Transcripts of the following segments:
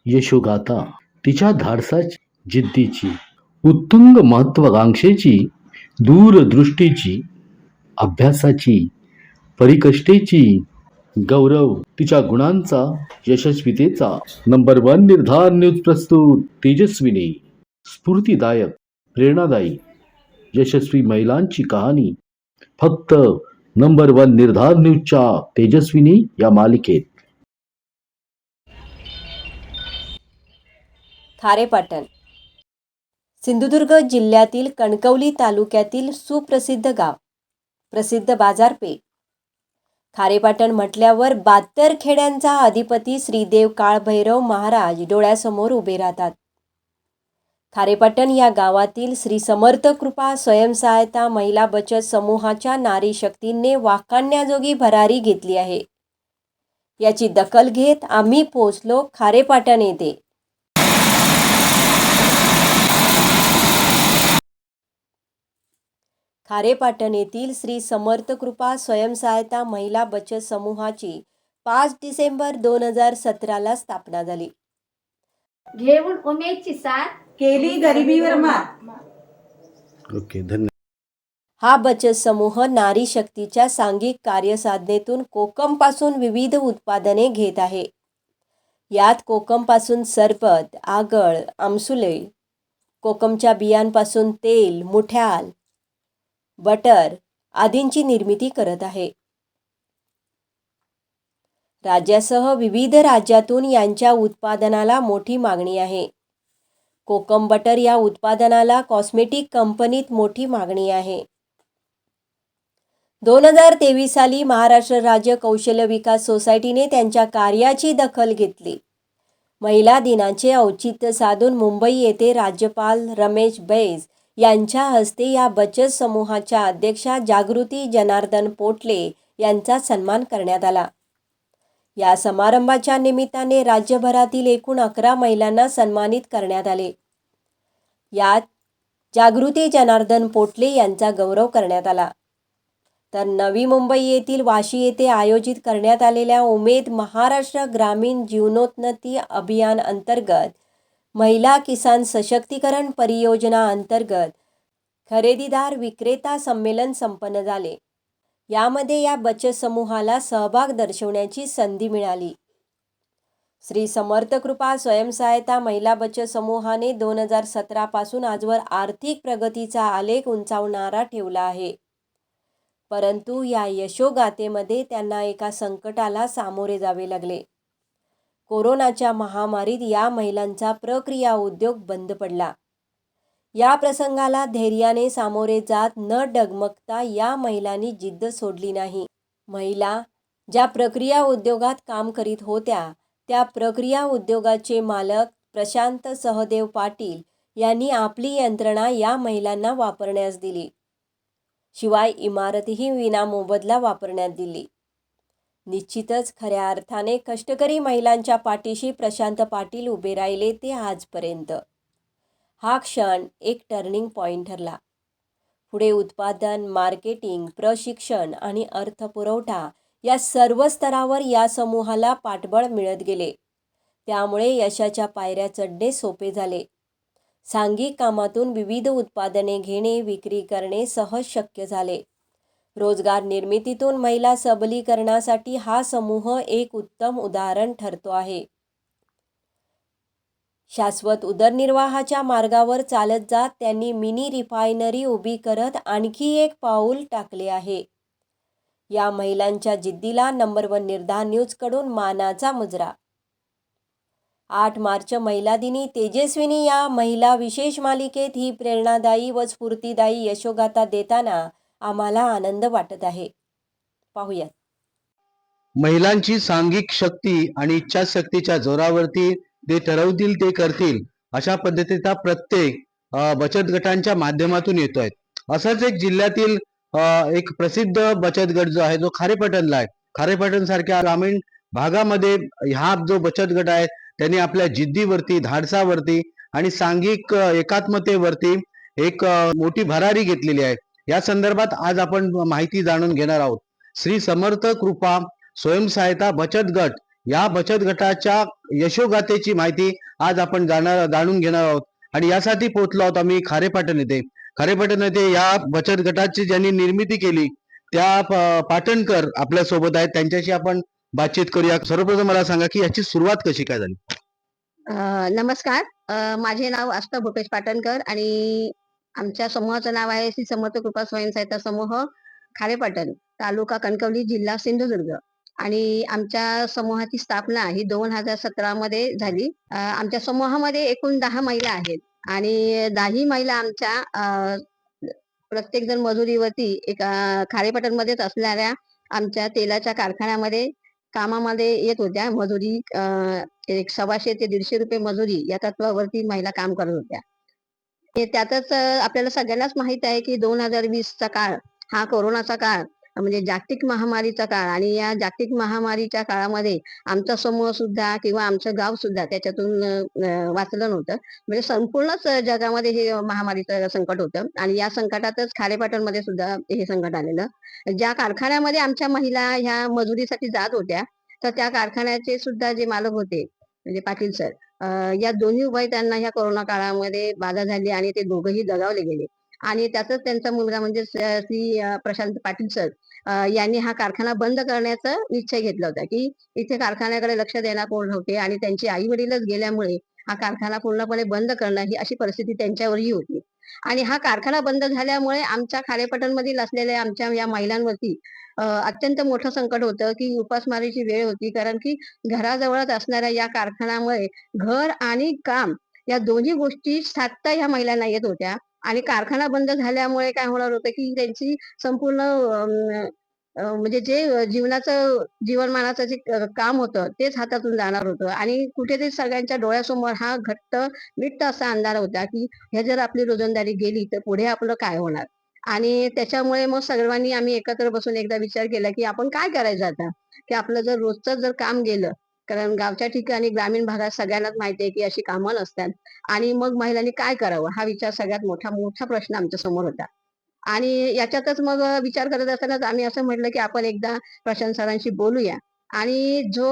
यशोगाथा तिच्या धाडसाची, जिद्दीची, उत्तुंग महत्वाकांक्षेची, दूरदृष्टीची, अभ्यासाची, परिकष्टेची, गौरव तिच्या गुणांचा, यशस्वीतेचा. नंबर 1 निर्धार न्यूज प्रस्तुत तेजस्विनी. स्फूर्तिदायक, प्रेरणादायी, यशस्वी महिलांची कहाणी फक्त नंबर 1 निर्धार न्यूजच्या तेजस्विनी या मालिकेत. खारेपाटण सिंधुदुर्ग जिल्ह्यातील कणकवली तालुक्यातील सुप्रसिद्ध गाव, प्रसिद्ध बाजारपेठ. खारेपाटण म्हटल्यावर 72 खेड्यांचा अधिपती श्रीदेव काळभैरव महाराज डोळ्यासमोर उभे राहतात. खारेपाटण या गावातील श्री समर्थ कृपा स्वयंसहायता महिला बचत समूहाच्या नारी शक्तीने वाखाणण्याजोगी भरारी घेतली आहे. याची दखल घेत आम्ही पोहोचलो खारेपाटण येथे. खारेपाटण येथील श्री समर्थ कृपा स्वयंसहायता महिला बचत समूहाची 5 डिसेंबर 2017 स्थापना झाली. घेऊन उमेदची साथ केली गरिबीवर मात. ओके, धन्यवाद. हा बचत समूह नारी शक्तीच्या सांघिक कार्यसाधनेतून कोकमपासून विविध उत्पादने घेत आहे. यात कोकमपासून सरबत, आगळ, आमसुले, कोकमच्या बियांपासून तेल, मुठ्याल, बटर आदींची निर्मिती करत आहे. राज्यासह विविध राज्यातून यांच्या उत्पादनाला मोठी मागणी आहे. कोकम बटर या उत्पादनाला कॉस्मेटिक कंपनीत मोठी मागणी आहे. 2023 साली महाराष्ट्र राज्य कौशल्य विकास सोसायटीने त्यांच्या कार्याची दखल घेतली. महिला दिनाचे औचित्य साधून मुंबई येथे राज्यपाल रमेश बैस यांच्या हस्ते या बचत समूहाच्या अध्यक्षा जागृती जनार्दन पोटले यांचा सन्मान करण्यात आला. या समारंभाच्या निमित्ताने राज्यभरातील एकूण 11 महिलांना सन्मानित करण्यात आले. यात जागृती जनार्दन पोटले यांचा गौरव करण्यात आला. तर नवी मुंबई येथील वाशी येथे आयोजित करण्यात आलेल्या उमेद महाराष्ट्र ग्रामीण जीवनोन्नती अभियान अंतर्गत महिला किसान सशक्तीकरण परियोजना अंतर्गत खरेदीदार विक्रेता संमेलन संपन्न झाले. यामध्ये या बचत समूहाला सहभाग दर्शवण्याची संधी मिळाली. श्री समर्थ कृपा स्वयंसहायता महिला बचत समूहाने 2017 पासून आजवर आर्थिक प्रगतीचा आलेख उंचावणारा ठेवला आहे. परंतु या यशोगाथेमध्ये त्यांना एका संकटाला सामोरे जावे लागले. कोरोनाच्या महामारीत या महिलांचा प्रक्रिया उद्योग बंद पडला. या प्रसंगाला धैर्याने सामोरे जात न डगमगता या महिलांनी जिद्द सोडली नाही. महिला ज्या प्रक्रिया उद्योगात काम करीत होत्या त्या प्रक्रिया उद्योगाचे मालक प्रशांत सहदेव पाटील यांनी आपली यंत्रणा या महिलांना वापरण्यास दिली. शिवाय इमारतही विनामोबदला वापरण्यात दिली. निश्चितच खऱ्या अर्थाने कष्टकरी महिलांच्या पाठीशी प्रशांत पाटील उभे राहिले ते आजपर्यंत. हा क्षण एक टर्निंग पॉइंट ठरला. पुढे उत्पादन, मार्केटिंग, प्रशिक्षण आणि अर्थपुरवठा या सर्व स्तरावर या समूहाला पाठबळ मिळत गेले. त्यामुळे यशाच्या पायऱ्या चढणे सोपे झाले. सांघिक कामातून विविध उत्पादने घेणे, विक्री करणे सहज शक्य झाले. रोजगार निर्मितीतून महिला सबलीकरणासाठी हा समूह एक उत्तम उदाहरण ठरतो आहे. शाश्वत उदरनिर्वाहाच्या मार्गावर चालत जात त्यांनी मिनी रिफायनरी उभी करत आणखी एक पाऊल टाकले आहे. या महिलांच्या जिद्दीला नंबर 1 निर्धार न्यूजकडून मानाचा मुजरा. 8 मार्च महिला दिनी तेजस्विनी या महिला विशेष मालिकेत ही प्रेरणादायी व स्फूर्तिदायी यशोगाथा देताना आम्हाला आनंद वाटत आहे. पाहूयात. महिलांची सांघिक शक्ती आणि इच्छाशक्तीच्या जोरावरती ते ठरवतील ते करतील अशा पद्धतीचा प्रत्येक बचत गटांच्या माध्यमातून येतोय. असंच एक जिल्ह्यातील एक प्रसिद्ध बचत गट जो आहे जो खारेपाटणला आहे. खारेपाटण सारख्या ग्रामीण भागामध्ये हा जो बचत गट आहे त्यांनी आपल्या जिद्दीवरती, धाडसावरती आणि सांघिक एकात्मतेवरती एक मोठी भरारी घेतलेली आहे. या संदर्भात आज आपण माहिती जाणून घेणार आहोत. श्री समर्थ कृपा स्वयंसहायता बचत गट या बचत गटाच्या यशोगाथेची माहिती आज आपण जाणून घेणार आहोत आणि यासाठी पोहोचलो आहोत आम्ही खारेपाटण येथे. खारेपाटण येथे या बचत गटाची ज्यांनी निर्मिती केली त्या पाटणकर आपल्या सोबत आहेत, त्यांच्याशी आपण बातचीत करूया. सर्वप्रथम मला सांगा की याची सुरुवात कशी काय झाली? नमस्कार. माझे नाव आस्था भूपेश पाटणकर आणि आमच्या समूहाचं नाव आहे श्री समर्थ कृपा स्वयंसहायता समूह खारेपाटण, तालुका कणकवली, जिल्हा सिंधुदुर्ग. आणि आमच्या समूहाची स्थापना ही 2017 मध्ये झाली. आमच्या समूहामध्ये एकूण 10 महिला आहेत आणि 10 महिला आमच्या प्रत्येक जण मजुरीवरती खारेपाटण मध्येच असणाऱ्या आमच्या तेलाच्या कारखान्यामध्ये कामामध्ये येत होत्या. मजुरी एक 100 ते 150 रुपये मजुरी या तत्वावरती महिला काम करत होत्या. त्यातच आपल्याला सगळ्यांनाच माहित आहे की 2020चा काळ हा कोरोनाचा काळ म्हणजे जागतिक महामारीचा काळ आणि या जागतिक महामारीच्या काळामध्ये आमचा समूह सुद्धा किंवा आमचं गाव सुद्धा त्याच्यातून वाचलं नव्हतं. म्हणजे संपूर्णच जगामध्ये हे महामारीचं संकट होतं आणि या संकटातच खारेपाटणमध्ये सुद्धा हे संकट आलेलं. ज्या कारखान्यामध्ये आमच्या महिला ह्या मजुरीसाठी जात होत्या तर त्या कारखान्याचे सुद्धा जे मालक होते म्हणजे पाटील सर, या दोन्ही उभय त्यांना ह्या कोरोना काळामध्ये बाधा झाली आणि ते दोघंही दगावले गेले. आणि त्यातच त्यांचा मुलगा म्हणजे श्री प्रशांत पाटील सर यांनी हा कारखाना बंद करण्याचा निश्चय घेतला होता की इथे कारखान्याकडे लक्ष देणार कोण होते आणि त्यांची आई वडीलच गेल्यामुळे हा कारखाना पूर्णपणे बंद करणं ही अशी परिस्थिती त्यांच्यावरही होती. आणि हा कारखाना बंद झाल्यामुळे आमच्या खारेपाटणमधील असलेल्या आमच्या या महिलांवरती अत्यंत मोठं संकट होतं की उपासमारीची वेळ होती. कारण की घराजवळच असणाऱ्या या कारखान्यामुळे घर आणि काम या दोन्ही गोष्टी साधता ह्या महिलांना येत होत्या. आणि कारखाना बंद झाल्यामुळे काय होणार होतं की त्यांची संपूर्ण म्हणजे जे जीवनमानाचं जे काम होतं तेच हातातून जाणार होतं. आणि कुठेतरी सगळ्यांच्या डोळ्यासमोर हा घट्ट मिट्ट असा अंधार होता की हे जर आपली रोजंदारी गेली तर पुढे आपलं काय होणार. आणि त्याच्यामुळे मग सर्वांनी आम्ही एकत्र बसून एकदा विचार केला की आपण काय करायचं आता, की आपलं जर रोजचं जर काम गेलं, कारण गावच्या ठिकाणी ग्रामीण भागात सगळ्यांनाच माहिती आहे की अशी कामं नसतात. आणि मग महिलांनी काय करावं हा विचार सगळ्यात मोठा प्रश्न आमच्या समोर होता. आणि याच्यातच मग विचार करत असतानाच आम्ही असं म्हटलं की आपण एकदा प्रशांत सरांशी बोलूया. आणि जो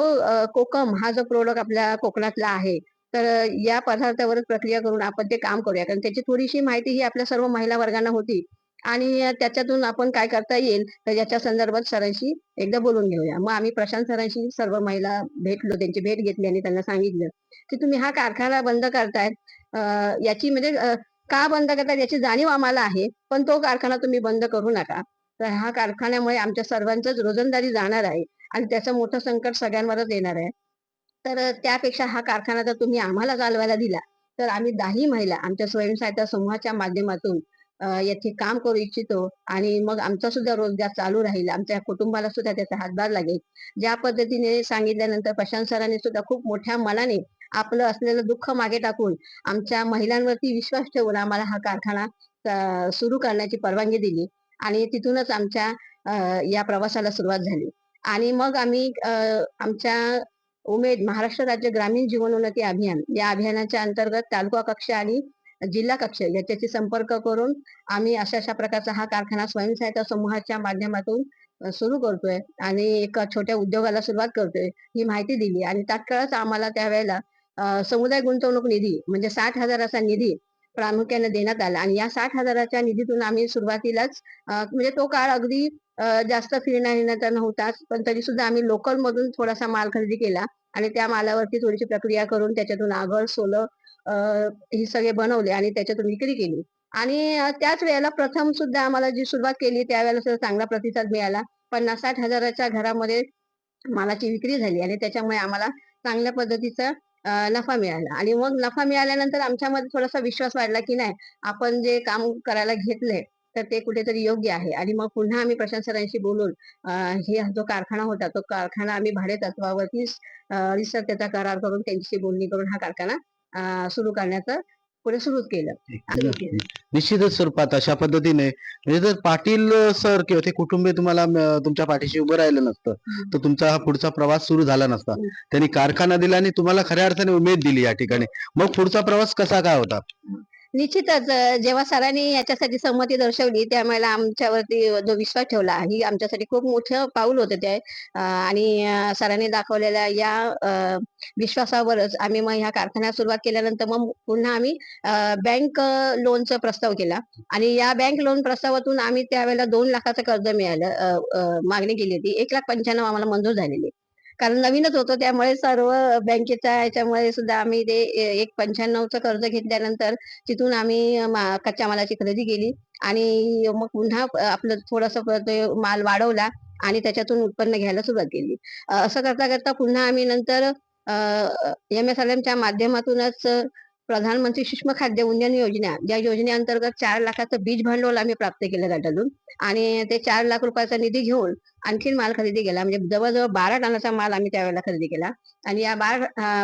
कोकम हा जो प्रोडक्ट आपल्या कोकणातला आहे तर या पदार्थावरच प्रक्रिया करून आपण ते काम करूया, कारण त्याची थोडीशी माहिती ही आपल्या सर्व महिला वर्गांना होती. आणि त्याच्यातून आपण काय करता येईल तर याच्या संदर्भात सरांशी एकदा बोलून घेऊया. मग आम्ही प्रशांत सरांशी सर्व महिला भेटलो, त्यांची भेट घेतली आणि त्यांना सांगितलं की तुम्ही हा कारखाना बंद करतायत, याची म्हणजे का बंद करतायत याची जाणीव आम्हाला आहे, पण तो कारखाना तुम्ही बंद करू नका. तर ह्या कारखान्यामुळे आमच्या सर्वांचंच रोजंदारी जाणार आहे आणि त्याचं मोठं संकट सगळ्यांवरच येणार आहे. तर त्यापेक्षा हा कारखाना जर तुम्ही आम्हाला चालवायला दिला तर आम्ही 10 महिला आमच्या स्वयंसहायता समूहाच्या माध्यमातून येथे काम करू इच्छितो आणि मग आमचा सुद्धा रोजगार चालू राहील, आमच्या कुटुंबाला सुद्धा त्याचा हातभार लागेल. ज्या पद्धतीने सांगितल्यानंतर प्रशांत सरांनी सुद्धा खूप मोठ्या मनाने आपलं असलेलं दुःख मागे टाकून आमच्या महिलांवरती विश्वास ठेवून आम्हाला हा कारखाना सुरू करण्याची परवानगी दिली. आणि तिथूनच आमच्या या प्रवासाला सुरुवात झाली. आणि मग आम्ही आमच्या उमेद महाराष्ट्र राज्य ग्रामीण जीवनोन्नती अभियान या अभियानाच्या अंतर्गत तालुका कक्ष आणि जिल्हा कक्ष याच्याशी संपर्क करून आम्ही अशा प्रकारचा हा कारखाना स्वयंसहायता समूहाच्या माध्यमातून सुरू करतोय आणि एका छोट्या उद्योगाला सुरुवात करतोय ही माहिती दिली. आणि तात्काळच आम्हाला त्यावेळेला समुदाय गुंतवणूक निधी म्हणजे 60,000चा निधी प्रामुख्याने देण्यात आला. आणि या 60,000च्या निधीतून आम्ही सुरुवातीलाच म्हणजे तो काळ अगदी जास्त फिरण्याचा नव्हताच, पण तरी सुद्धा आम्ही लोकल मधून थोडासा माल खरेदी केला आणि त्या मालावरती थोडीशी प्रक्रिया करून त्याच्यातून आगळ, सोलं ही सगळे बनवले आणि त्याच्यातून विक्री केली. आणि त्याच वेळेला प्रथम सुद्धा आम्हाला जी सुरुवात केली त्यावेळेला सुद्धा चांगला प्रतिसाद मिळाला. 50-60 हजाराच्या घरामध्ये मालाची विक्री झाली आणि त्याच्यामुळे आम्हाला चांगल्या पद्धतीचा नफा मिळाला. आणि मग नफा मिळाल्यानंतर आमच्यामध्ये थोडासा विश्वास वाढला की नाही, आपण जे काम करायला घेतलंय तर ते कुठेतरी योग्य आहे. आणि मग पुन्हा आम्ही प्रशांत सरांशी बोलून हे जो कारखाना होता तो कारखाना आम्ही भाडे तत्वावरती त्याचा करार करून त्यांच्याशी बोलणी करून हा कारखाना सुरू करण्याचं पुढे सुरू केलं. निश्चितच स्वरूपात अशा पद्धतीने म्हणजे जर पाटील सर किंवा ते कुटुंबीय तुम्हाला तुमच्या पाठीशी उभं राहिलं नसतं तर तुमचा हा पुढचा प्रवास सुरू झाला नसता. त्यांनी कारखाना दिला आणि तुम्हाला खऱ्या अर्थाने उमेद दिली या ठिकाणी. मग पुढचा प्रवास कसा काय होता? निश्चितच जेव्हा सरांनी याच्यासाठी संमती दर्शवली त्यावेळेला आमच्यावरती जो विश्वास ठेवला ही आमच्यासाठी खूप मोठं पाऊल होतं ते. आणि सरांनी दाखवलेल्या या विश्वासावरच आम्ही मग ह्या कारखान्याला सुरुवात केल्यानंतर मग पुन्हा आम्ही बँक लोनचा प्रस्ताव केला आणि या बँक लोन प्रस्तावातून आम्ही त्यावेळेला 2 लाखाचं कर्ज मिळालं. मागणी केली होती. 1,95,000 आम्हाला मंजूर झालेली. कारण नवीनच होतं त्यामुळे सर्व बँकेच्या याच्यामुळे सुद्धा आम्ही ते 1,95,000चं कर्ज घेतल्यानंतर तिथून आम्ही कच्च्या मालाची खरेदी केली आणि मग पुन्हा आपलं थोडंसं ते माल वाढवला आणि त्याच्यातून उत्पन्न घ्यायला सुरुवात केली. असं करता करता पुन्हा आम्ही नंतर MSLMच्या माध्यमातूनच प्रधानमंत्री सूक्ष्म खाद्य उन्नयन योजना या योजनेअंतर्गत 4 लाखाचं बीज भांडवल आम्ही प्राप्त केलं गटातून आणि ते 4 लाख रुपयाचा निधी घेऊन आणखीन माल खरेदी केला. म्हणजे जवळजवळ 12 टनाचा माल आम्ही त्यावेळेला खरेदी केला आणि या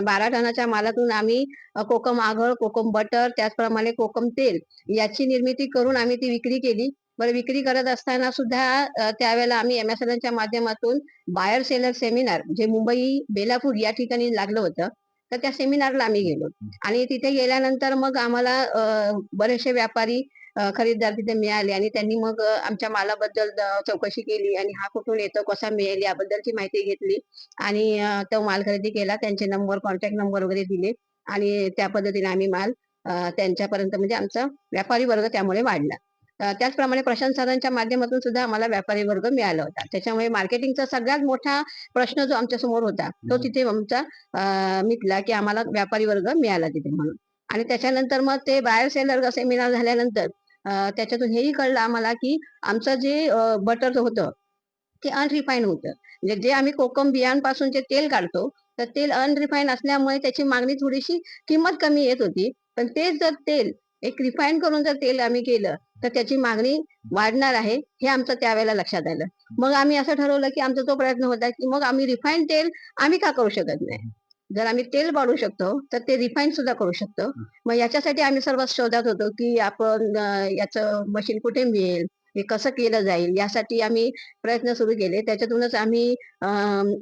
12 टनाच्या मालातून आम्ही कोकम आगळ, कोकम बटर, त्याचप्रमाणे कोकम तेल याची निर्मिती करून आम्ही ती विक्री केली. बरं विक्री करत असताना सुद्धा त्यावेळेला आम्ही MSLMच्या माध्यमातून बायर सेलर सेमिनार जे मुंबई, बेलापूर या ठिकाणी लागलं होतं. तर त्या सेमिनारला आम्ही गेलो आणि तिथे गेल्यानंतर मग आम्हाला बरेचसे व्यापारी खरीददार तिथे मिळाले आणि त्यांनी मग आमच्या मालाबद्दल चौकशी केली आणि हा कुठून येतो, कसा मिळेल याबद्दलची माहिती घेतली आणि तो माल खरेदी केला. त्यांचे नंबर, कॉन्टॅक्ट नंबर वगैरे दिले आणि त्या पद्धतीने आम्ही माल त्यांच्यापर्यंत म्हणजे आमचा व्यापारी वर्ग त्यामुळे वाढला. त्याचप्रमाणे प्रशांत सरांच्या माध्यमातून सुद्धा आम्हाला व्यापारी वर्ग मिळाला होता. त्याच्यामुळे मार्केटिंगचा सगळ्यात मोठा प्रश्न जो आमच्या समोर होता तो तिथे आमचा मिटला की आम्हाला व्यापारी वर्ग मिळाला तिथे म्हणून. आणि त्याच्यानंतर मग ते बायर सेलर सेमिनार झाल्यानंतर त्याच्यातून हेही कळलं आम्हाला की आमचं जे बटर होतं ते अनरिफाईन होतं. म्हणजे जे आम्ही कोकम बियांपासून जे तेल काढतो तर तेल अनरिफाईन असल्यामुळे त्याची मागणी थोडीशी किंमत कमी येत होती. पण तेच जर तेल एक रिफाईन करून जर तेल आम्ही केलं तर त्याची मागणी वाढणार आहे हे आमचं त्यावेळेला लक्षात आलं. मग आम्ही असं ठरवलं की आमचा तो प्रयत्न होता की मग आम्ही रिफाईन तेल आम्ही का करू शकत नाही. जर आम्ही तेल वाढवू शकतो तर ते रिफाईन सुद्धा करू शकतो. मग याच्यासाठी आम्ही सर्व शोधात होतो की आपण याचं मशीन कुठे मिळेल, हे कसं केलं जाईल यासाठी आम्ही प्रयत्न सुरू केले. त्याच्यातूनच आम्ही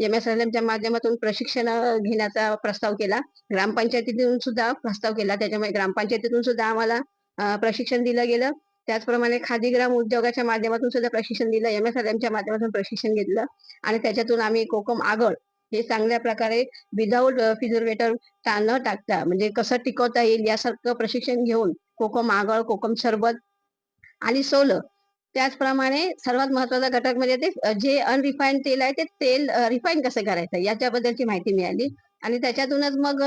MSLMच्या माध्यमातून प्रशिक्षण घेण्याचा प्रस्ताव केला. ग्रामपंचायतीतून सुद्धा प्रस्ताव केला. त्याच्यामुळे ग्रामपंचायतीतून सुद्धा आम्हाला प्रशिक्षण दिलं गेलं. त्याचप्रमाणे खादीग्राम उद्योगाच्या माध्यमातून सुद्धा प्रशिक्षण दिलं. MSLMच्या माध्यमातून प्रशिक्षण घेतलं आणि त्याच्यातून आम्ही कोकम आगळ हे चांगल्या प्रकारे विदाऊट प्रिझर्वेटर न टाकता म्हणजे कसं टिकवता येईल यासारखं प्रशिक्षण घेऊन कोकम आगळ, कोकम सरबत आणि सोलं त्याचप्रमाणे सर्वात महत्वाचा घटक म्हणजे ते जे अनरिफाईंड तेल आहे ते तेल रिफाईन कसं करायचं याच्याबद्दलची माहिती मिळाली आणि त्याच्यातूनच मग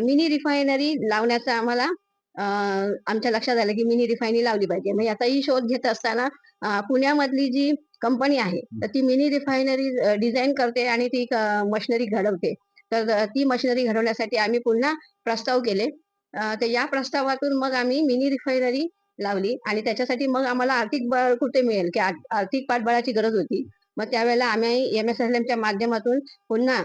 मिनी रिफायनरी लावण्याचं आम्हाला आमच्या लक्षात आलं की मिनी रिफायनरी लावली पाहिजे. मग याचाही शोध घेत असताना पुण्यामधली जी कंपनी आहे तर ती मिनी रिफायनरी डिझाईन करते आणि ती मशिनरी घडवते. तर ती मशिनरी घडवण्यासाठी आम्ही पुन्हा प्रस्ताव केले. तर या प्रस्तावातून मग आम्ही मिनी रिफायनरी लावली आणि त्याच्यासाठी मग आम्हाला आर्थिक बळ कुठे मिळेल की आर्थिक पाठबळाची गरज होती. मग त्यावेळेला आम्ही MSLMच्या माध्यमातून पुन्हा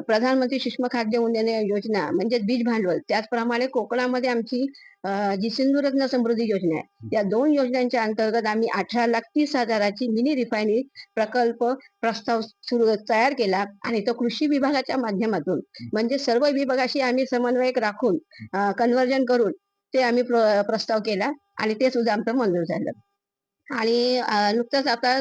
प्रधानमंत्री सूक्ष्म खाद्य उन्नयन योजना म्हणजे बीज भांडवल त्याचप्रमाणे कोकणामध्ये आमची जी सिंधुरत्न समृद्धी योजना आहे या 2 योजनांच्या अंतर्गत आम्ही 18,30,000ची मिनी रिफायनरी प्रकल्प प्रस्ताव तयार केला आणि तो कृषी विभागाच्या माध्यमातून म्हणजे सर्व विभागाशी आम्ही समन्वयक राखून कन्व्हर्जन करून ते आम्ही प्रस्ताव केला आणि ते सुद्धा आमचं मंजूर झालं. आणि नुकतंच आता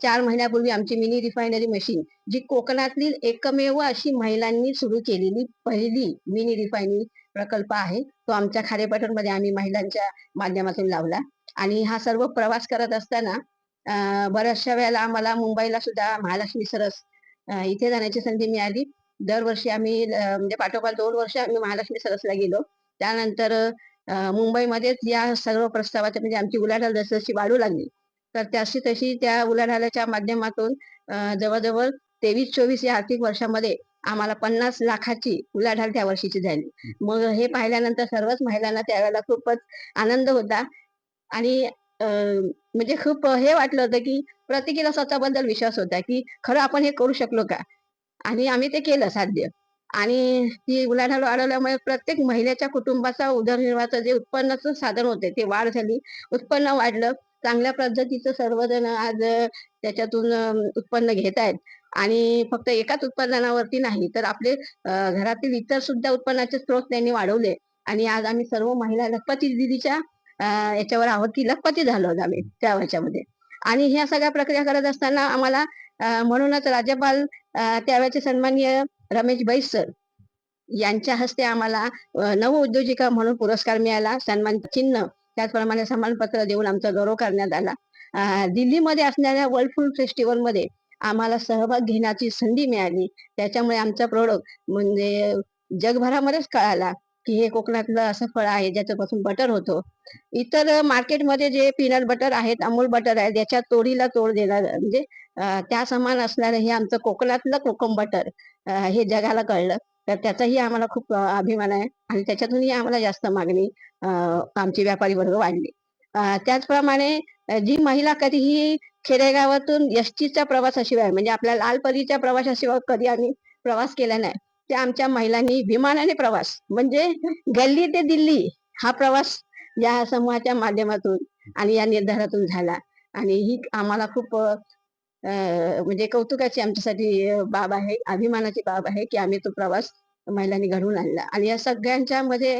4 महिन्यापूर्वी आमची मिनी रिफायनरी मशीन जी कोकणातली एकमेव अशी महिलांनी सुरू केलेली पहिली मिनी रिफायनरी प्रकल्प आहे तो आमच्या खारेपाटणमध्ये आम्ही महिलांच्या माध्यमातून लावला. आणि हा सर्व प्रवास करत असताना बऱ्याचशा वेळेला आम्हाला मुंबईला सुद्धा महालक्ष्मी सरस इथे जाण्याची संधी मिळाली. दरवर्षी आम्ही म्हणजे पाठोपाठ 2 वर्ष आम्ही महालक्ष्मी सरसला गेलो. त्यानंतर मुंबईमध्येच या सर्व प्रस्तावाच्या म्हणजे आमची उलाढाल जसजशी वाढू लागली तर त्याशी तशी त्या उलाढालाच्या माध्यमातून जवळजवळ 23-24 या आर्थिक वर्षामध्ये आम्हाला 50 लाखाची उलाढाल त्या वर्षीची झाली. मग हे पाहिल्यानंतर सर्वच महिलांना त्यावेळेला खूपच आनंद होता आणि म्हणजे खूप हे वाटलं होतं की प्रत्येकीला स्वतःबद्दल विश्वास होता की खरं आपण हे करू शकलो का आणि आम्ही ते केलं साध्य. आणि ती उलाढाल वाढवल्यामुळे प्रत्येक महिलेच्या कुटुंबाचा उदरनिर्वाहाचं जे उत्पन्नाचं साधन होते ते वाढ झाली. उत्पन्न वाढलं. चांगल्या पद्धतीचं सर्वजण आज त्याच्यातून उत्पन्न घेत आहेत आणि फक्त एकाच उत्पादनावरती नाही तर आपले घरातील इतर सुद्धा उत्पन्नाचे स्रोत त्यांनी वाढवले आणि आज आम्ही सर्व महिला लखपती दिदीच्या याच्यावर आहोत की लखपती झालो आहोत आम्ही त्या वर्षामध्ये. आणि ह्या सगळ्या प्रक्रिया करत असताना आम्हाला म्हणूनच राज्यपाल त्यावेळेचे सन्माननीय रमेश बैस सर यांच्या हस्ते आम्हाला नव उद्योजिका म्हणून पुरस्कार मिळाला, सन्मान चिन्ह त्याचप्रमाणे सन्मानपत्र देऊन आमचा गौरव करण्यात आला. दिल्लीमध्ये असणाऱ्या वर्ल्ड फूड फेस्टिवलमध्ये आम्हाला सहभाग घेण्याची संधी मिळाली. त्याच्यामुळे आमचा प्रोडक्ट म्हणजे जगभरामध्येच कळाला की हे कोकणातलं असं फळ आहे ज्याच्यापासून बटर होतो. इतर मार्केटमध्ये जे पीनट बटर आहेत, अमूल बटर आहे, याच्या तोडीला तोड देणार म्हणजे त्या समान असणारं हे आमचं कोकणातलं कोकम बटर हे जगाला कळलं. तर त्याचाही आम्हाला खूप अभिमान आहे आणि त्याच्यातूनही आम्हाला जास्त मागणी आमची व्यापारी वर्ग वाढली. त्याचप्रमाणे जी महिला कधीही खेडेगावातून एसटीच्या प्रवासाशिवाय म्हणजे आपल्या लालपरीच्या प्रवासाशिवाय कधी आम्ही प्रवास केला नाही, त्या आमच्या महिलांनी विमानाने प्रवास म्हणजे गल्ली ते दिल्ली हा प्रवास या समूहाच्या माध्यमातून आणि या निर्धारातून झाला. आणि ही आम्हाला खूप म्हणजे कौतुकाची आमच्यासाठी बाब आहे, अभिमानाची बाब आहे की आम्ही तो प्रवास महिलांनी घडवून आणला. आणि या सगळ्यांच्या मध्ये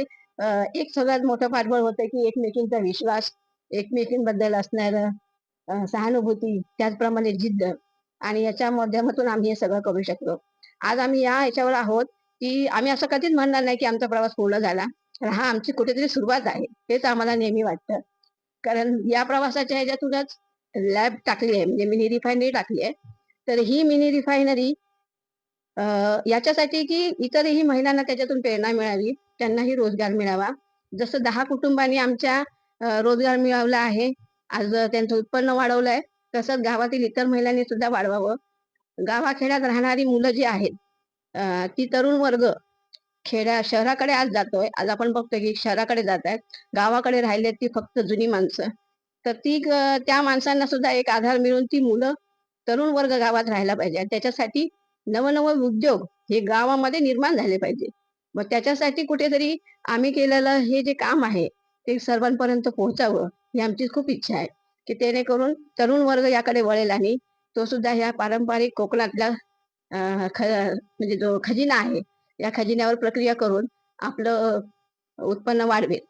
एक सगळ्यात मोठं पाठबळ होतं की एकमेकींचा विश्वास, एकमेकींबद्दल असणारं सहानुभूती, त्याचप्रमाणे जिद्द, आणि याच्या माध्यमातून आम्ही हे सगळं करू शकलो. आज आम्ही या ह्याच्यावर आहोत की आम्ही असं कधीच म्हणणार नाही की आमचा प्रवास पूर्ण झाला, तर हा आमची कुठेतरी सुरुवात आहे, हेच आम्हाला नेहमी वाटतं. कारण या प्रवासाच्या ह्याच्यातूनच लॅब टाकली आहे, म्हणजे मिनी रिफायनरी टाकली आहे. तर ही मिनी रिफायनरी याच्यासाठी की इतरही महिलांना त्याच्यातून प्रेरणा मिळावी, त्यांनाही रोजगार मिळावा. जसं 10 कुटुंबांनी आमच्या रोजगार मिळवला आहे, आज त्यांचं उत्पन्न वाढवलंय, तसंच गावातील इतर महिलांनी सुद्धा वाढवावं. गावाखेड्यात राहणारी मुलं जी आहेत ती तरुण वर्ग शहराकडे आज जातोय. आज आपण बघतोय की शहराकडे जात आहेत, गावाकडे राहिलेत ती फक्त जुनी माणसं. तर त्या माणसांना सुद्धा एक आधार मिळून ती मुलं तरुण वर्ग गावात राहायला पाहिजे. त्याच्यासाठी नवनवं उद्योग हे गावामध्ये निर्माण झाले पाहिजे. मग त्याच्यासाठी कुठेतरी आम्ही केलेलं हे जे काम आहे ते सर्वांपर्यंत पोहोचावं ही आमची खूप इच्छा आहे की जेणेकरून तरुण वर्ग याकडे वळेल आणि तो सुद्धा ह्या पारंपरिक कोकणातल्या म्हणजे जो खजिना आहे या खजिन्यावर प्रक्रिया करून आपलं उत्पन्न वाढवेल.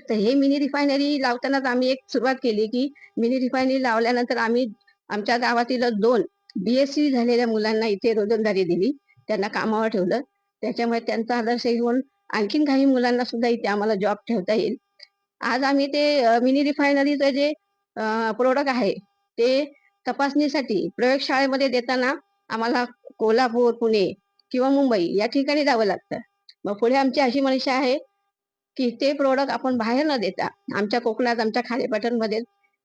तर हे मिनी रिफायनरी लावतानाच आम्ही एक सुरुवात केली की मिनी रिफायनरी लावल्यानंतर आम्ही आमच्या गावातील 2 BSc झालेल्या मुलांना इथे रोजंदारी दिली, त्यांना कामावर ठेवलं. त्याच्यामुळे त्यांचा आदर्श घेऊन आणखीन काही मुलांना सुद्धा इथे आम्हाला जॉब ठेवता येईल. आज आम्ही ते मिनी रिफायनरीचं जे प्रोडक्ट आहे ते तपासणीसाठी प्रयोगशाळेमध्ये देताना आम्हाला कोल्हापूर, पुणे किंवा मुंबई या ठिकाणी जावं लागतं. मग पुढे आमची अशी मनशा आहे की ते प्रोडक्ट आपण बाहेर न देता आमच्या कोकणात, आमच्या खारेपाटणमध्ये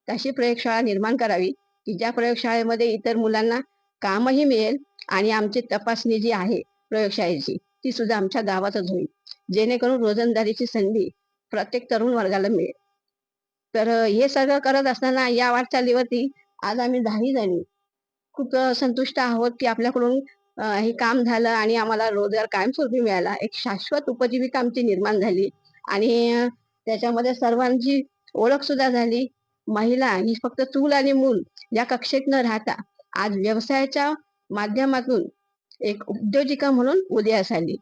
तशी प्रयोगशाळा निर्माण करावी की ज्या प्रयोगशाळेमध्ये इतर मुलांना कामही मिळेल आणि आमची तपासणी जी आहे प्रयोगशाळेची ती सुद्धा आमच्या गावातच होईल, जेणेकरून रोजंदारीची संधी प्रत्येक तरुण वर्गाला मिळेल. तर हे सगळं करत असताना या वाटचालीवरती आज आम्ही 10 जणी खूप संतुष्ट आहोत की आपल्याकडून हे काम झालं आणि आम्हाला रोजगार कायमस्वरूपी मिळाला. एक शाश्वत उपजीविका आमची निर्माण झाली आणि त्याच्यामध्ये सर्वांची ओळख सुद्धा झाली. महिला ही फक्त चूल आणि मूल या कक्षेत न राहता आज व्यवसायाच्या माध्यमातून एक उद्योजिका म्हणून उदयास आली.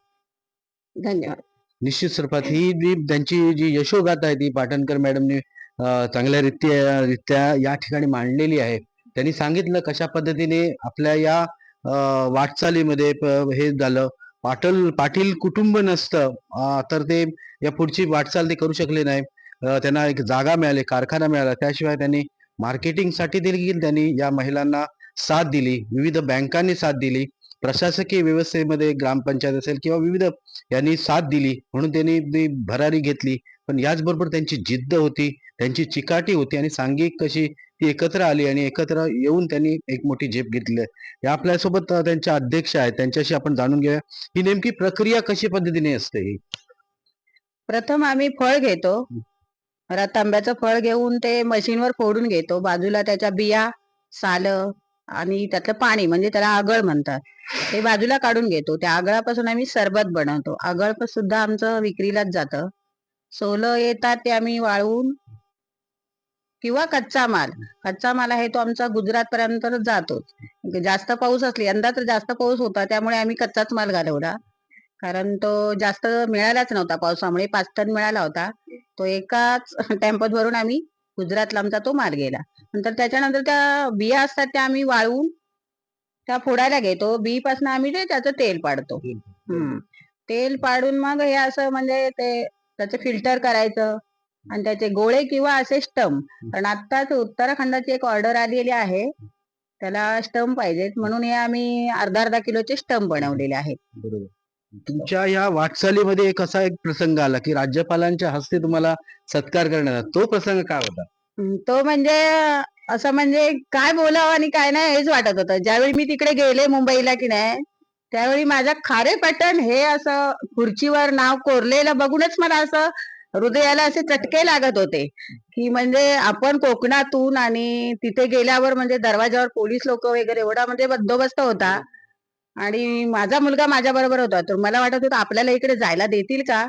धन्यवाद. निश्चित स्वरूपात ही जी त्यांची जी यशोगाथा आहे ती पाटणकर मॅडमने चांगल्यारित्या या ठिकाणी मांडलेली आहे. त्यांनी सांगितलं कशा पद्धतीने आपल्या या वाटचालीमध्ये हे झालं. पाटील कुटुंब नसतं तर ते या पुढची वाटचाल ते करू शकले नाही. त्यांना एक जागा मिळाली, कारखाना मिळाला, त्याशिवाय त्यांनी मार्केटिंगसाठी देखील त्यांनी या महिलांना साथ दिली, विविध बँकांनी साथ दिली, प्रशासकीय व्यवस्थेमध्ये ग्रामपंचायत असेल किंवा विविध यांनी साथ दिली, म्हणून त्यांनी ती भरारी घेतली. पण याचबरोबर त्यांची जिद्द होती, त्यांची चिकाटी होती आणि सांघिक कशी ती एकत्र आली आणि एकत्र येऊन त्यांनी एक मोठी झेप घेतली. या आपल्यासोबत त्यांच्या अध्यक्ष आहेत, त्यांच्याशी आपण जाणून घेऊया ही नेमकी प्रक्रिया कशी पद्धतीने असते. ही प्रथम आम्ही फळ घेतो, रतांब्याचं फळ घेऊन ते मशीनवर फोडून घेतो. बाजूला त्याच्या बिया, साल आणि त्यातलं पाणी म्हणजे त्याला आगळ म्हणतात, ते बाजूला काढून घेतो. त्या आगळापासून आम्ही सरबत बनवतो. आगळ सुद्धा आमचं विक्रीलाच जातं. सोलं येतात ते आम्ही वाळवून किंवा कच्चा माल आहे तो आमचा गुजरात पर्यंत जातो. जास्त पाऊस असली, यंदा तर जास्त पाऊस होता त्यामुळे आम्ही कच्चाच माल घालवला. कारण तो जास्त मिळालाच नव्हता पावसामुळे. 5 टन मिळाला होता. तो एकाच टेम्पोत भरून आम्ही गुजरातला आमचा तो माल गेला. नंतर त्याच्यानंतर त्या बिया असतात त्या आम्ही वाळवून त्या फोडायला घेतो. बी पासून आम्ही ते त्याचं तेल पाडतो. तेल पाडून मग हे असं म्हणजे ते त्याचं फिल्टर करायचं आणि त्याचे गोळे किंवा असे स्टंप. कारण आत्ताच उत्तराखंडाची एक ऑर्डर आलेली आहे. त्याला स्टंप पाहिजेत म्हणून हे आम्ही अर्धा किलोचे स्टंप बनवलेले आहेत. बरोबर. तुमच्या या वाटचालीमध्ये एक असा एक प्रसंग आला की राज्यपालांच्या हस्ते तुम्हाला सत्कार करण्यात आला. तो प्रसंग काय होता? तो म्हणजे असं म्हणजे काय बोलावं आणि काय नाही हेच वाटत होतं. ज्यावेळी मी तिकडे गेले मुंबईला की नाही, त्यावेळी माझ्या खारेपाटण हे असं खुर्चीवर नाव कोरलेलं बघूनच मला असं हृदयाला असे चटके लागत होते, की म्हणजे आपण कोकणातून आणि तिथे गेल्यावर म्हणजे दरवाजावर पोलीस लोक वगैरे एवढा म्हणजे बंदोबस्त होता आणि माझा मुलगा माझ्या बरोबर होता. तर मला वाटत होतं आपल्याला इकडे जायला देतील का?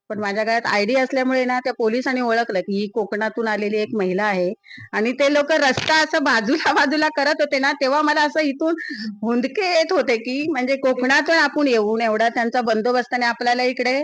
पण माझ्या गळ्यात आयडी असल्यामुळे ना त्या पोलिसांनी ओळखलं की ही कोकणातून आलेली एक महिला आहे आणि ते लोक रस्ता असं बाजूला बाजूला करत होते ना, तेव्हा मला असं इथून हुंदके येत होते की म्हणजे कोकणातून आपण येऊन एवढा त्यांचा बंदोबस्ताने आपल्याला इकडे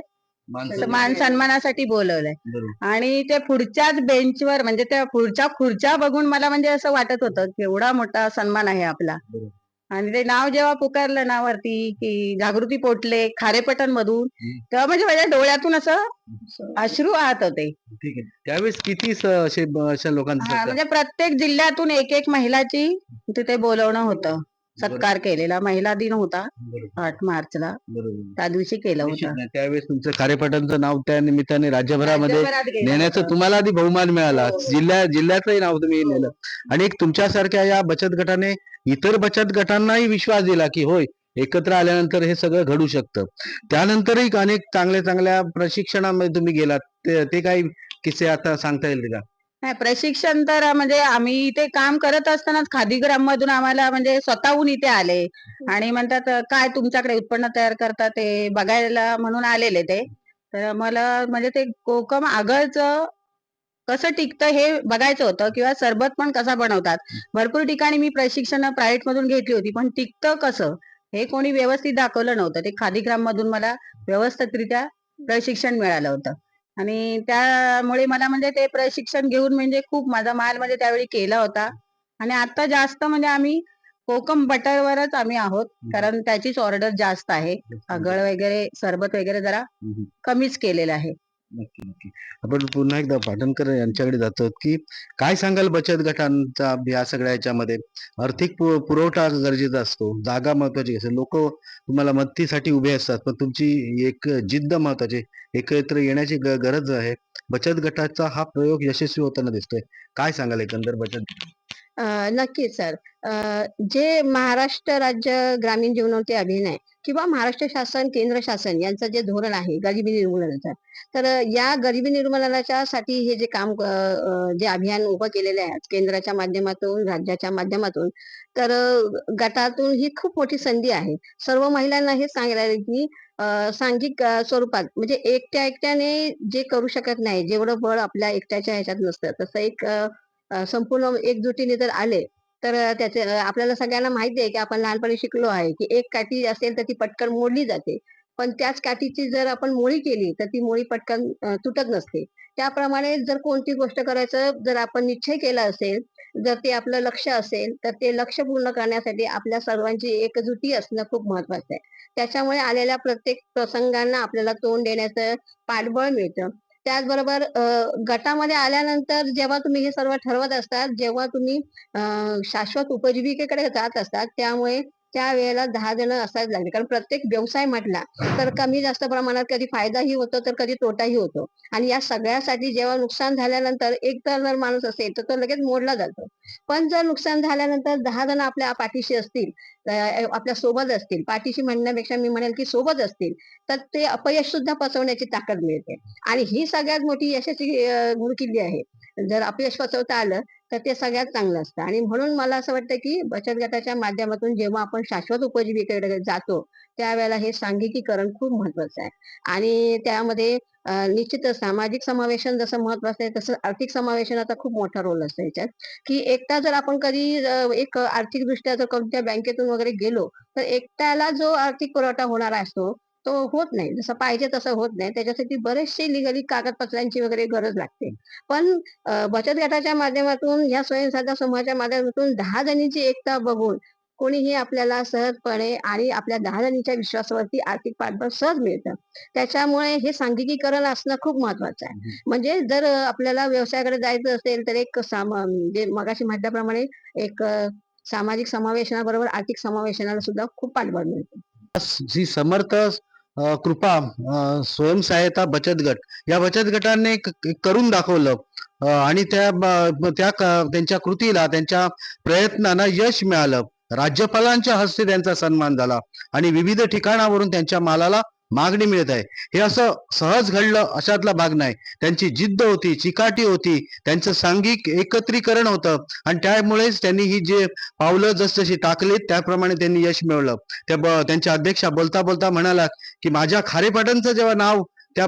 असं मान सन्मानासाठी बोलवलंय. बरोबर. आणि ते पुढच्याच बेंचवर म्हणजे त्या पुढच्या खुर्च्या बघून मला म्हणजे असं वाटत होतं की एवढा मोठा सन्मान आहे आपला. बरोबर. आणि ते नाव जेव्हा पुकारलं ना वरती की जागृती पोटले खारेपटण मधून, तेव्हा म्हणजे माझ्या डोळ्यातून असं अश्रू वाहत होते. ठीक आहे. त्यावेळेस किती अशा लोकांचा हा सत्कार? म्हणजे प्रत्येक जिल्ह्यातून एक एक महिलाची तिथे बोलवणं होतं. सत्कार केलेला महिला दिन होता बरोबर. 8 मार्चला. बरोबर. त्या दिवशी केलं निश्चित होतं. नाही. त्यावेळेस तुमचं खारेपाटणचं नाव त्या निमित्ताने राज्यभरामध्ये राज्यभरात गेलं नेण्याचं होतं. तुम्हाला आधी बहुमान मिळाला. हो, हो. जिल्ह्याचंही नाव तुम्ही हो. नेलं आणि एक तुमच्यासारख्या या बचत गटाने इतर बचत गटांनाही विश्वास दिला की होय, एकत्र आल्यानंतर हे सगळं घडू शकतं. त्यानंतरही अनेक चांगल्या प्रशिक्षणामध्ये तुम्ही गेलात. ते काही किस्से आता सांगता येईल का? नाही प्रशिक्षण तर म्हणजे आम्ही इथे काम करत असतानाच खादी ग्राम मधून आम्हाला म्हणजे स्वतःहून इथे आले आणि म्हणतात काय तुमच्याकडे उत्पन्न तयार करतात ते बघायला म्हणून आलेले ते. तर मला म्हणजे ते कोकम आगळचं कसं टिकतं हे बघायचं होतं किंवा सरबत पण कसा बनवतात. भरपूर ठिकाणी मी प्रशिक्षण प्रायव्हेट मधून घेतली होती पण टिकतं कसं हे कोणी व्यवस्थित दाखवलं नव्हतं. ते खादी ग्राम मधून मला व्यवस्थितरित्या प्रशिक्षण मिळालं होतं आणि त्यामुळे मला म्हणजे ते प्रशिक्षण घेऊन म्हणजे खूप माझा माल म्हणजे त्यावेळी केला होता आणि आता जास्त म्हणजे आम्ही कोकम बटरवरच आम्ही आहोत कारण त्याचीच ऑर्डर जास्त आहे. आगळ वगैरे सरबत वगैरे जरा कमीच केलेलं आहे. नक्की, नक्की. आपण पुन्हा एकदा पाटणकर यांच्याकडे जातो की काय सांगाल बचत गटांचा या सगळ्या ह्याच्यामध्ये आर्थिक पुरवठा गरजेचा असतो, जागा महत्वाची असते, लोक तुम्हाला मदतीसाठी उभे असतात, पण तुमची एक जिद्द महत्वाची, एकत्र येण्याची गरज आहे. बचत गटाचा हा प्रयोग यशस्वी होताना दिसतोय. काय सांगाल एकंदर बचत? नक्कीच सर. जे महाराष्ट्र राज्य ग्रामीण जीवनोन्नती अभियान आहे किंवा महाराष्ट्र शासन, केंद्र शासन यांचं जे धोरण आहे गरिबी निर्मूलनाचं, तर या गरिबी निर्मूलनाच्या साठी हे जे काम जे अभियान उभं केलेलं आहे केंद्राच्या माध्यमातून, राज्याच्या माध्यमातून, तर गटातून ही खूप मोठी संधी आहे. सर्व महिलांना हे सांगायला आहे की सांघिक स्वरूपात म्हणजे एकट्याने जे करू शकत नाही, जेवढं बळ आपल्या एकट्याच्या ह्याच्यात नसतं, तसं एक संपूर्ण एकजुटीने जर आले तर त्याचे आपल्याला सगळ्यांना माहिती आहे की आपण लहानपणी शिकलो आहे की एक काठी असेल तर ती पटकन मोडली जाते. पण त्याच काठीची जर आपण मोळी केली तर ती मोळी पटकन तुटत नसते. त्याप्रमाणे जर कोणती गोष्ट करायचं जर आपण निश्चय केला असेल, जर ते आपलं लक्ष्य असेल, तर ते लक्ष्य पूर्ण करण्यासाठी आपल्या सर्वांची एकजुटी असणं खूप महत्वाचं आहे. त्याच्यामुळे आलेल्या प्रत्येक प्रसंगांना आपल्याला तोंड देण्याचं पाठबळ मिळतं. त्याचबरोबर गटामध्ये आल्यानंतर जेव्हा तुम्ही हे सर्व ठरवत असतात, जेव्हा तुम्ही शाश्वत उपजीविकेकडे जात असतात, त्यामुळे त्यावेळेला 10 जण असायला लागले. कारण प्रत्येक व्यवसाय म्हटला तर कमी जास्त प्रमाणात कधी फायदाही होतो, तर कधी तोटाही होतो. आणि या सगळ्यासाठी जेव्हा नुकसान झाल्यानंतर एक जर माणूस असेल, तर तो लगेच मोडला जातो. पण जर नुकसान झाल्यानंतर 10 जण आपल्या पाठीशी असतील, आपल्या सोबत असतील, पाठीशी म्हणण्यापेक्षा मी म्हणेल की सोबत असतील, तर ते अपयश सुद्धा पचवण्याची ताकद मिळते. आणि ही सगळ्यात मोठी यशाची गुरुकिल्ली आहे. जर अपयश पचवता आलं तर ते सगळ्यात चांगलं असतं आणि म्हणून मला असं वाटतं की बचत गटाच्या माध्यमातून जेव्हा आपण शाश्वत उपजीविकेकडे जातो, त्यावेळेला हे सांघिकीकरण खूप महत्वाचं आहे. आणि त्यामध्ये निश्चितच सामाजिक समावेशन जसं महत्वाचं आहे, तसं आर्थिक समावेशनाचा खूप मोठा रोल असतो याच्यात, की एकटा जर आपण कधी एक आर्थिकदृष्ट्या जर कोणत्या बँकेतून वगैरे गेलो, तर एकट्याला जो आर्थिक पुरवठा होणारा असतो, तो होत नाही. जसं पाहिजे तसं होत नाही. त्याच्यासाठी बरेचसे लिगली कागदपत्रांची वगैरे गरज लागते. पण बचत गटाच्या माध्यमातून, या स्वयंसहायता समूहाच्या माध्यमातून 10 जणींची एकता बघून कोणीही आपल्याला सहजपणे आणि आपल्या 10 जणींच्या विश्वासावरती आर्थिक पाठबळ सहज मिळतं. त्याच्यामुळे हे सांघिकीकरण असणं खूप महत्वाचं आहे. म्हणजे जर आपल्याला व्यवसायाकडे जायचं असेल तर एक म्हणजे मगाशी म्हटल्याप्रमाणे एक सामाजिक समावेशनाबरोबर आर्थिक समावेशनाला सुद्धा खूप पाठबळ मिळतं. जी समर्थ कृपा स्वयंसहायता बचत गट, या बचत गटाने करून दाखवलं आणि त्यांच्या कृतीला, त्यांच्या प्रयत्नांना यश मिळालं. राज्यपालांच्या हस्ते त्यांचा सन्मान झाला आणि विविध ठिकाणावरून त्यांच्या मालाला मागणी मिळत आहे. हे असं सहज घडलं अशातला भाग नाही. त्यांची जिद्द होती, चिकाटी होती, त्यांचं सांघिक एकत्रीकरण होतं आणि त्यामुळेच त्यांनी ही जे पावलं जसजशी टाकलीत त्याप्रमाणे त्यांनी यश मिळवलं. त्यांच्या अध्यक्षा बोलता बोलता म्हणाला की माझ्या खारेपाटणचं जेव्हा नाव त्या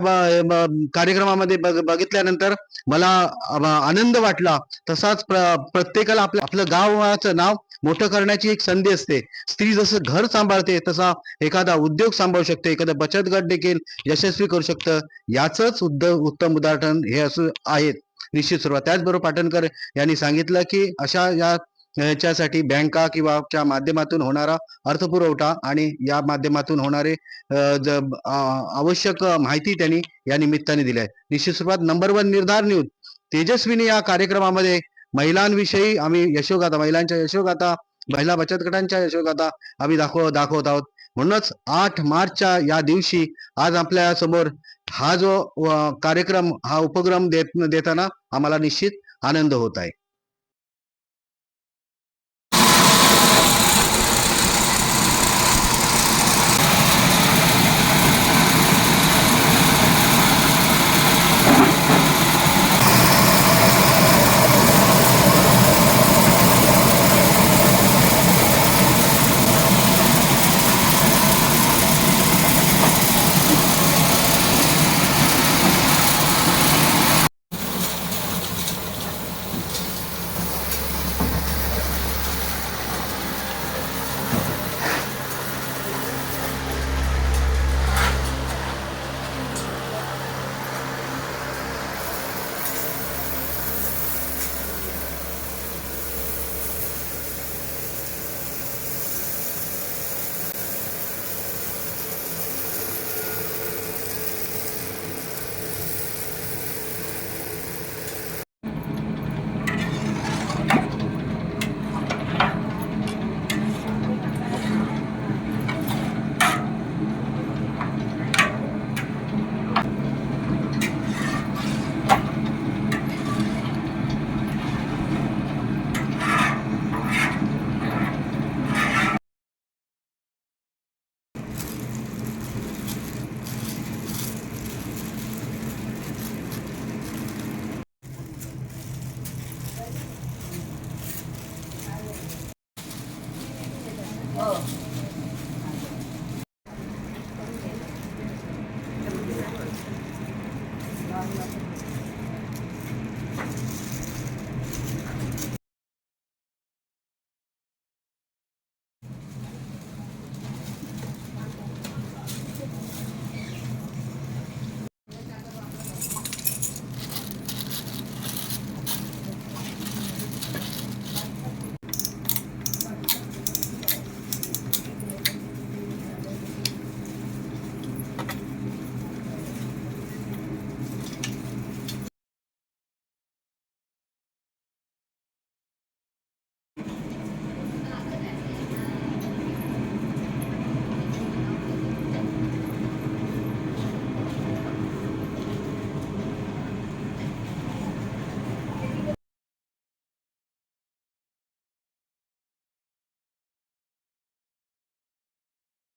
कार्यक्रमामध्ये बघितल्यानंतर मला आनंद वाटला. तसाच प्रत्येकाला आपलं गावाचं नाव मोठं करण्याची एक संधी असते. स्त्री जसं घर सांभाळते तसा एखादा उद्योग सांभाळू शकते, एखादा बचत गट देखील यशस्वी करू शकतं. याचंच उत्तम उदाहरण हे असं आहेत निश्चित सुरुवात. त्याचबरोबर पाटणकर यांनी सांगितलं की अशा याच्यासाठी बँका किंवा च्या माध्यमातून होणारा अर्थपुरवठा आणि या माध्यमातून होणारे आवश्यक माहिती त्यांनी या निमित्ताने दिली आहे. निश्चित सुरुवात नंबर 1 निर्धार न्यूज तेजस्विनी या कार्यक्रमामध्ये महिलांविषयी आम्ही यशोगाथा, महिलांच्या यशोगाथा, महिला बचत गटांच्या यशोगाथा आम्ही दाखवत आहोत. म्हणूनच 8 मार्चच्या या दिवशी आज आपल्या समोर हा जो कार्यक्रम, हा उपक्रम देताना आम्हाला निश्चित आनंद होत आहे.